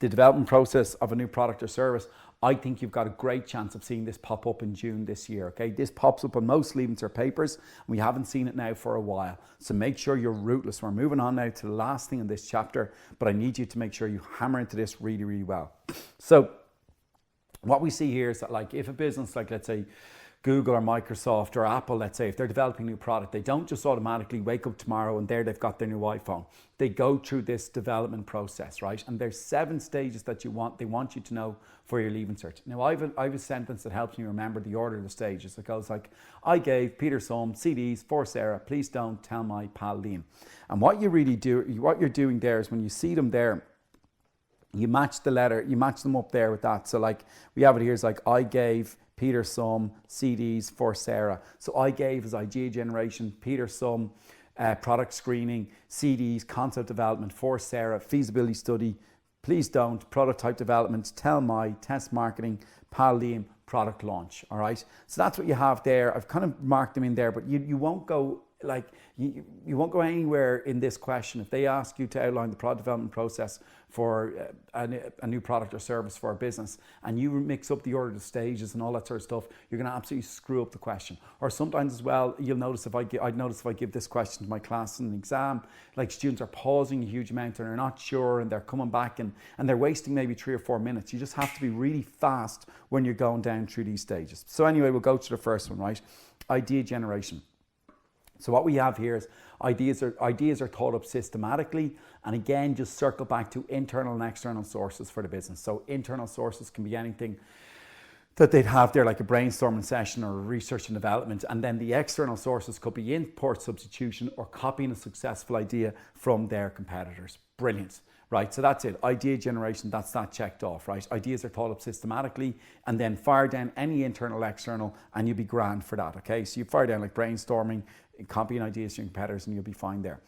the development process of a new product or service, I think you've got a great chance of seeing this pop up in June this year, okay? This pops up on most Leaving Cert papers, and we haven't seen it now for a while. So make sure you're rootless. We're moving on now to the last thing in this chapter, but I need you to make sure you hammer into this really, really well. So what we see here is that, like, if a business, like let's say Google or Microsoft or Apple, let's say, if they're developing a new product, they don't just automatically wake up tomorrow and there they've got their new iPhone. They go through this development process, right? And there's 7 stages that they want you to know for your Leaving Cert. Now, I've a sentence that helps me remember the order of the stages. It goes like, I gave Peter some CDs for Sarah. Please don't tell my pal Liam. And what you really do, what you're doing there is when you see them there, you match the letter, you match them up there with that. So like we have it here, it's like, I gave Peter some CDs for Sarah. So I gave is idea generation, Peter some product screening, CDs, concept development for Sarah, feasibility study, please don't, prototype development, tell my, test marketing, pal Liam, product launch. All right. So that's what you have there. I've kind of marked them in there, but you won't go like you won't go anywhere in this question. If they ask you to outline the product development process for a new product or service for a business, and you mix up the order of the stages and all that sort of stuff, you're going to absolutely screw up the question. Or sometimes as well, you'll notice I'd notice if I give this question to my class in an exam, like students are pausing a huge amount and they're not sure and they're coming back and they're wasting maybe 3 or 4 minutes. You just have to be really fast when you're going down through these stages. So anyway, we'll go to the first one, right? Idea generation. So what we have here is ideas are thought up systematically, and again, just circle back to internal and external sources for the business. So internal sources can be anything that they'd have there, like a brainstorming session or research and development, and then the external sources could be import substitution or copying a successful idea from their competitors. Brilliant. Right, so that's it. Idea generation, that's that checked off, right? Ideas are thought up systematically, and then fire down any internal, external, and you'll be grand for that, okay? So you fire down like brainstorming, copying ideas to your competitors, and you'll be fine there.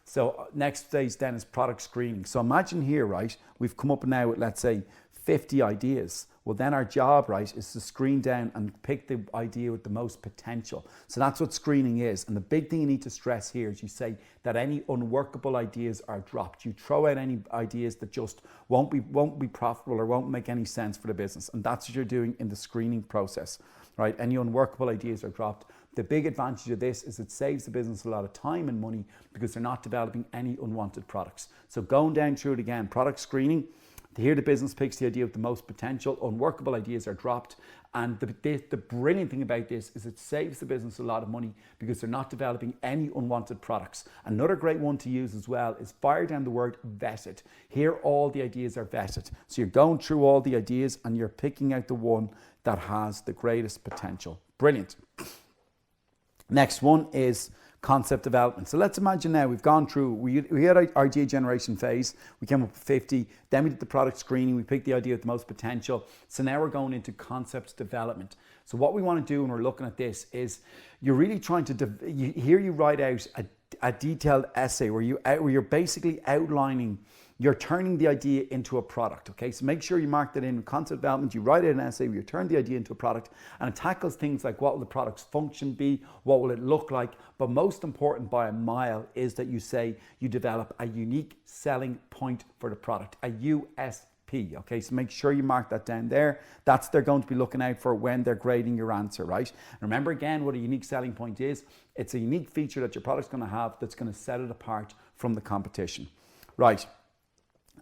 So next stage then is product screening. So imagine here, right, we've come up now with, let's say, 50 ideas. Well, then our job, right, is to screen down and pick the idea with the most potential. So that's what screening is. And the big thing you need to stress here is you say that any unworkable ideas are dropped. You throw out any ideas that just won't be profitable or won't make any sense for the business. And that's what you're doing in the screening process, right? Any unworkable ideas are dropped. The big advantage of this is it saves the business a lot of time and money because they're not developing any unwanted products. So going down through it again, product screening. Here the business picks the idea with the most potential, unworkable ideas are dropped, and the brilliant thing about this is it saves the business a lot of money because they're not developing any unwanted products. Another great one to use as well is fire down the word vetted. Here all the ideas are vetted. So you're going through all the ideas and you're picking out the one that has the greatest potential. Brilliant. Next one is concept development. So let's imagine now we've gone through, we had our idea generation phase, we came up with 50, then we did the product screening, we picked the idea with the most potential. So now we're going into concept development. So what we want to do when we're looking at this is you're really trying to, here you write out a detailed essay where you're basically outlining, you're turning the idea into a product, okay? So make sure you mark that in concept development, you write out an essay where you turn the idea into a product, and it tackles things like what will the product's function be, what will it look like, but most important by a mile is that you say you develop a unique selling point for the product, a USP, okay? So make sure you mark that down there. That's they're going to be looking out for when they're grading your answer, right? And remember again what a unique selling point is. It's a unique feature that your product's gonna have that's gonna set it apart from the competition, right?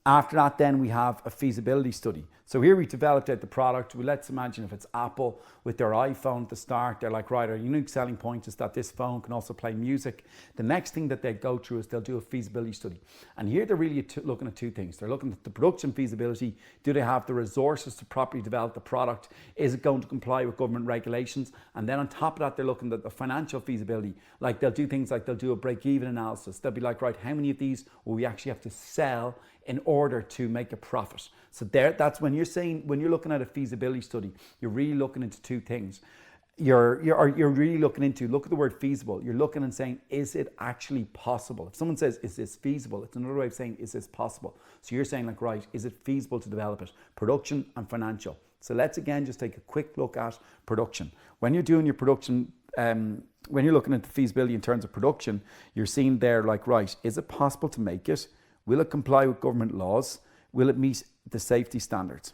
After that, then we have a feasibility study. So here we developed out the product. Let's imagine if it's Apple with their iPhone at the start, they're like, right, our unique selling point is that this phone can also play music. The next thing that they go through is they'll do a feasibility study. And here they're really looking at 2 things. They're looking at the production feasibility. Do they have the resources to properly develop the product? Is it going to comply with government regulations? And then on top of that, they're looking at the financial feasibility. Like they'll do things like they'll do a break-even analysis. They'll be like, right, how many of these will we actually have to sell in order to make a profit? So that's when you're looking at a feasibility study, you're really looking into 2 things. You're really looking into, look at the word feasible. You're looking and saying, is it actually possible? If someone says, is this feasible? It's another way of saying, is this possible? So you're saying like, right, is it feasible to develop it? Production and financial. So let's again just take a quick look at production. When you're doing your production, when you're looking at the feasibility in terms of production, you're seeing there like, right, is it possible to make it? Will it comply with government laws? will it meet the safety standards?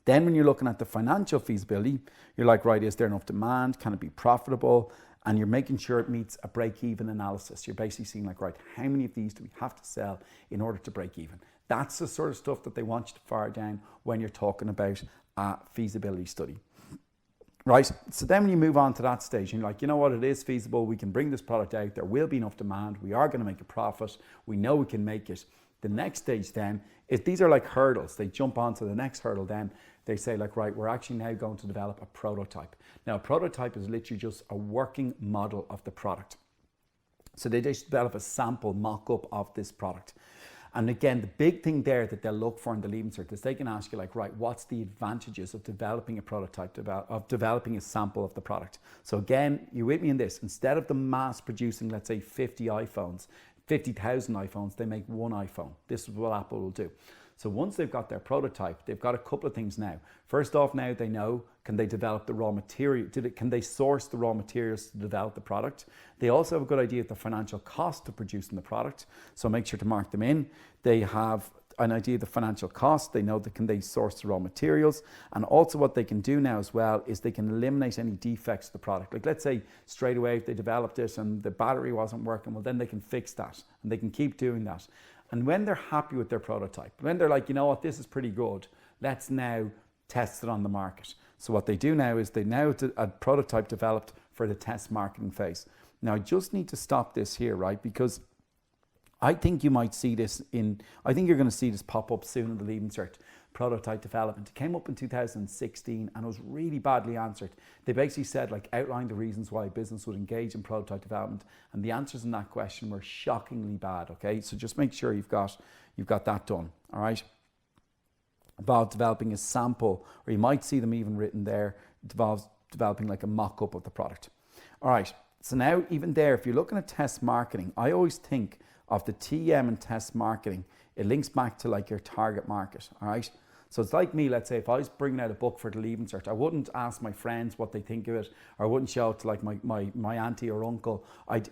Then when you're looking at the financial feasibility, you're like, right, is there enough demand? Can it be profitable? And you're making sure it meets a break-even analysis. You're basically seeing like, right, how many of these do we have to sell in order to break even? That's the sort of stuff that they want you to fire down when you're talking about a feasibility study. Right, so then when you move on to that stage, and you're like, you know what, it is feasible, we can bring this product out, there will be enough demand, we are going to make a profit, we know we can make it. The next stage then is, these are like hurdles. They jump onto the next hurdle then. They say like, right, we're actually now going to develop a prototype. Now, a prototype is literally just a working model of the product. So they just develop a sample mock-up of this product. And again, the big thing there that they'll look for in the Leaving Cert is they can ask you like, right, what's the advantages of developing a prototype, of developing a sample of the product? So again, you with me in this, instead of the mass producing, let's say 50,000 iPhones, they make one iPhone. This is what Apple will do. So once they've got their prototype, they've got a couple of things now. First off, now they know, can they develop the raw material? Can they source the raw materials to develop the product? They also have a good idea of the financial cost of producing the product. So make sure to mark them in. They have an idea of the financial cost. They know that can they source the raw materials. And also what they can do now as well is they can eliminate any defects to the product. Like let's say straight away if they developed it and the battery wasn't working, well then they can fix that and they can keep doing that. And when they're happy with their prototype, when they're like, you know what, this is pretty good, let's now test it on the market. So what they do now is they now have a prototype developed for the test marketing phase. Now I just need to stop this here, right? Because I think you might see this I think you're going to see this pop up soon in the Leaving Cert prototype development. It came up in 2016 and it was really badly answered. They basically said like, outline the reasons why a business would engage in prototype development, and the answers in that question were shockingly bad. Okay, so just make sure you've got that done. All right, about developing a sample, or you might see them even written there, it involves developing like a mock-up of the product. All right, so now even there, if you're looking at test marketing, I always think of the TM and test marketing, it links back to like your target market, all right? So it's like me, let's say if I was bringing out a book for the Leaving Cert, I wouldn't ask my friends what they think of it, or I wouldn't show it to like my auntie or uncle.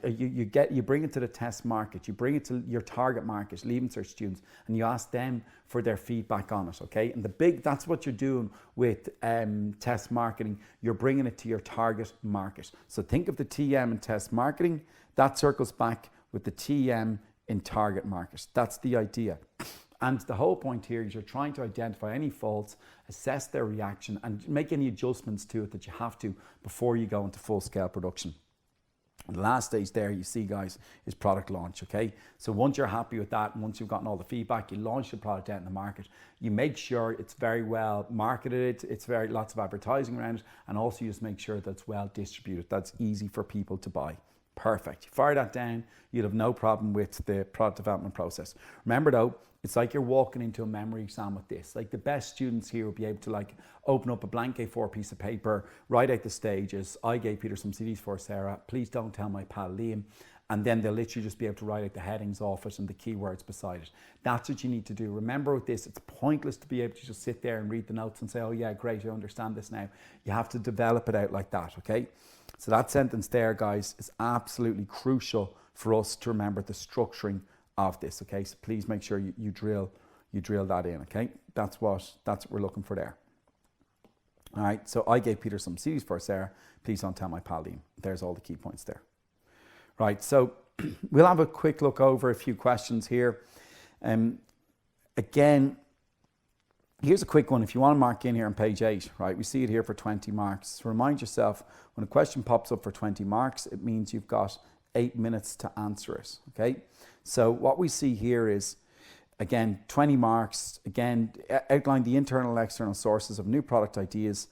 You bring it to the test market, you bring it to your target market, Leaving Cert students, and you ask them for their feedback on it, okay? And that's what you're doing with test marketing. You're bringing it to your target market. So think of the TM and test marketing, that circles back with the TM in target market. That's the idea. And the whole point here is you're trying to identify any faults, assess their reaction, and make any adjustments to it that you have to before you go into full-scale production. And the last stage there you see, guys, is product launch, okay? So once you're happy with that, and once you've gotten all the feedback, you launch the product out in the market. You make sure it's very well marketed, it's lots of advertising around it, and also you just make sure that it's well distributed, that's easy for people to buy. Perfect. You fire that down, you'll have no problem with the product development process. Remember though, it's like you're walking into a memory exam with this. Like the best students here will be able to like open up a blank A4 piece of paper, write out the stages. I gave Peter some CDs for Sarah. Please don't tell my pal Liam. And then they'll literally just be able to write out the headings off it and the keywords beside it. That's what you need to do. Remember with this, it's pointless to be able to just sit there and read the notes and say, oh yeah, great, I understand this now. You have to develop it out like that, okay? So that sentence there, guys, is absolutely crucial for us to remember the structuring of this, okay? So please make sure you drill that in, okay? That's what we're looking for there. All right, so I gave Peter some CDs for Sarah. Please don't tell my pal Liam. There's all the key points there. Right, so we'll have a quick look over a few questions here. Again, here's a quick one. If you want to mark in here on page 8, right, we see it here for 20 marks. So remind yourself, when a question pops up for 20 marks, it means you've got 8 minutes to answer it, okay? So what we see here is, again, 20 marks, again, outline the internal and external sources of new product ideas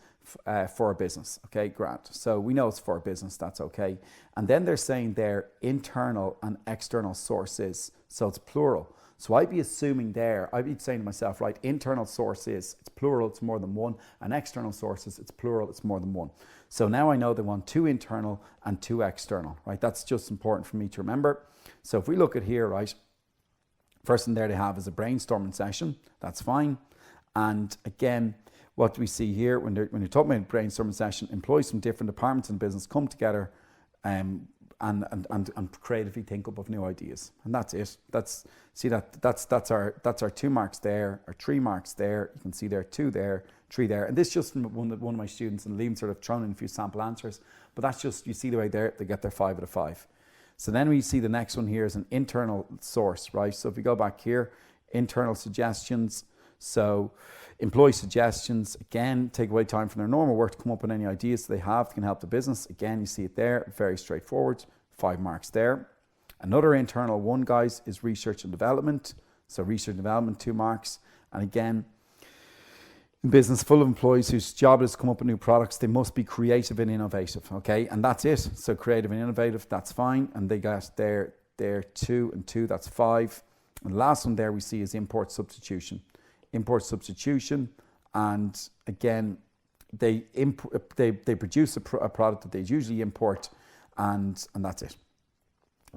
for a business, okay, Grant. So we know it's for a business, that's okay. And then they're saying they're internal and external sources, so it's plural. So I'd be assuming there, I'd be saying to myself, right, internal sources, it's plural, it's more than one, and external sources, it's plural, it's more than one. So now I know they want 2 internal and 2 external, right? That's just important for me to remember. So if we look at here, right, first thing there they have is a brainstorming session, that's fine. And again, what we see here, when you're talking about brainstorming session, employees from different departments in business come together and creatively think up of new ideas. And that's it. That's our 2 marks there, our 3 marks there. You can see there 2 there, 3 there. And this just from one of my students in Leaving Cert have thrown in a few sample answers, but that's just, you see the way there, they get their 5 out of 5. So then we see the next one here is an internal source, right? So if we go back here, internal suggestions. So employee suggestions, again, take away time from their normal work to come up with any ideas they have that can help the business. Again, you see it there, very straightforward, 5 marks there. Another internal one, guys, is research and development. So research and development, 2 marks. And again, in business full of employees whose job is to come up with new products, they must be creative and innovative, okay? And that's it. So creative and innovative, that's fine. And they got there 2 and 2, that's 5. And the last one there we see is import substitution. Import substitution, and again, they produce a product that they usually import, and that's it.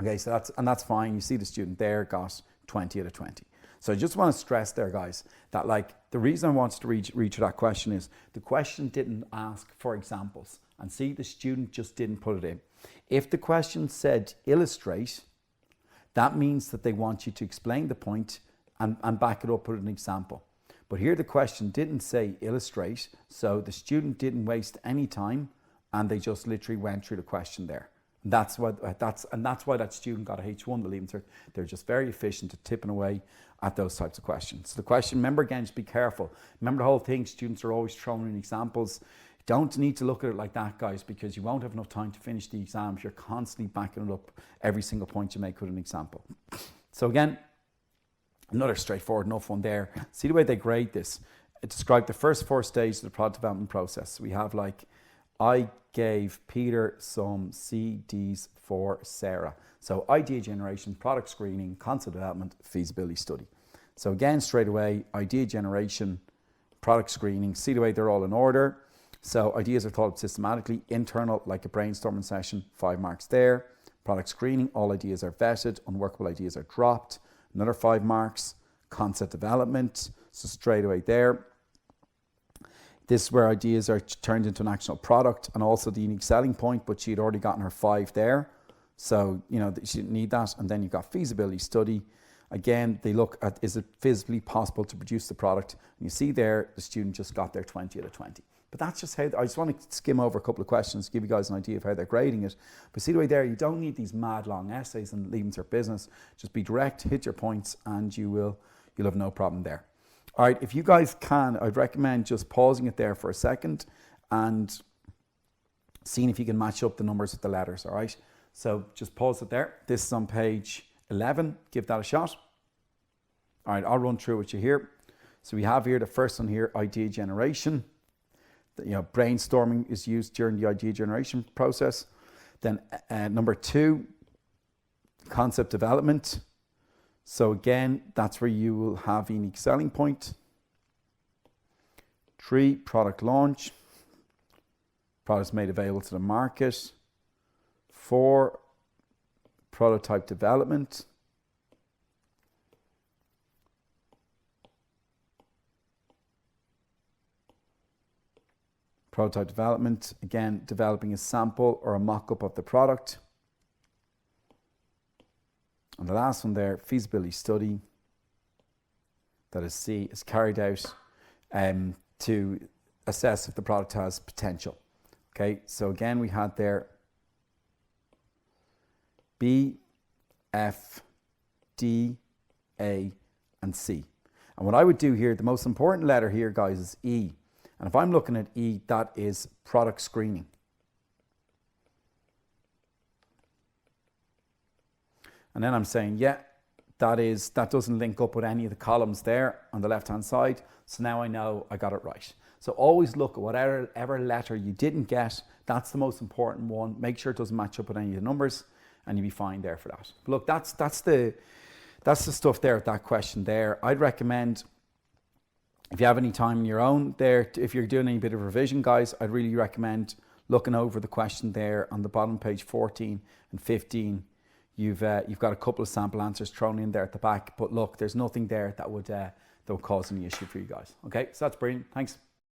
Okay, so that's fine. You see the student there got 20 out of 20. So I just want to stress there, guys, that like the reason I wanted to read through that question is the question didn't ask for examples, and see the student just didn't put it in. If the question said illustrate, that means that they want you to explain the point and back it up with an example. But here the question didn't say illustrate, so the student didn't waste any time, and they just literally went through the question there. And that's why that student got a H1, the Leaving Cert. They're just very efficient at tipping away at those types of questions. So the question, remember again, just be careful. Remember the whole thing, students are always throwing in examples. You don't need to look at it like that, guys, because you won't have enough time to finish the exam if you're constantly backing it up every single point you make with an example. So again, another straightforward enough one there. See the way they grade this. It described the first 4 stages of the product development process. So we have like, I gave Peter some CDs for Sarah. So idea generation, product screening, concept development, feasibility study. So again, straight away, idea generation, product screening, see the way they're all in order. So ideas are thought of systematically. Internal, like a brainstorming session, 5 marks there. Product screening, all ideas are vetted, unworkable ideas are dropped. Another 5 marks. Concept development, so straight away there. This is where ideas are turned into an actionable product, and also the unique selling point, but she'd already gotten her 5 there. So, you know, she didn't need that. And then you've got feasibility study. Again, they look at, is it physically possible to produce the product? And you see there, the student just got their 20 out of 20. But that's just how, I just want to skim over a couple of questions, give you guys an idea of how they're grading it. But see the way there, you don't need these mad long essays in Leaving Cert Business. Just be direct, hit your points, and you'll have no problem there. All right, if you guys can, I'd recommend just pausing it there for a second and seeing if you can match up the numbers with the letters, all right? So just pause it there. This is on page 11. Give that a shot. All right, I'll run through what you hear. So we have here the first one here, idea generation. You know, brainstorming is used during the idea generation process. Then number 2, concept development. So again, that's where you will have a unique selling point. 3, product launch. Products made available to the market. 4, prototype development. Prototype development, again, developing a sample or a mock-up of the product. And the last one there, feasibility study, that is C, is carried out to assess if the product has potential. Okay, so again, we had there B, F, D, A, and C. And what I would do here, the most important letter here, guys, is E. And if I'm looking at E, that is product screening. And then I'm saying, yeah, that doesn't link up with any of the columns there on the left-hand side. So now I know I got it right. So always look at whatever letter you didn't get. That's the most important one. Make sure it doesn't match up with any of the numbers, and you'll be fine there for that. But look, that's the stuff there at that question there. I'd recommend, if you have any time on your own there, if you're doing any bit of revision, guys, I'd really recommend looking over the question there on the bottom page 14 and 15. You've got a couple of sample answers thrown in there at the back, but look, there's nothing there that would cause any issue for you guys. Okay, so that's brilliant. Thanks.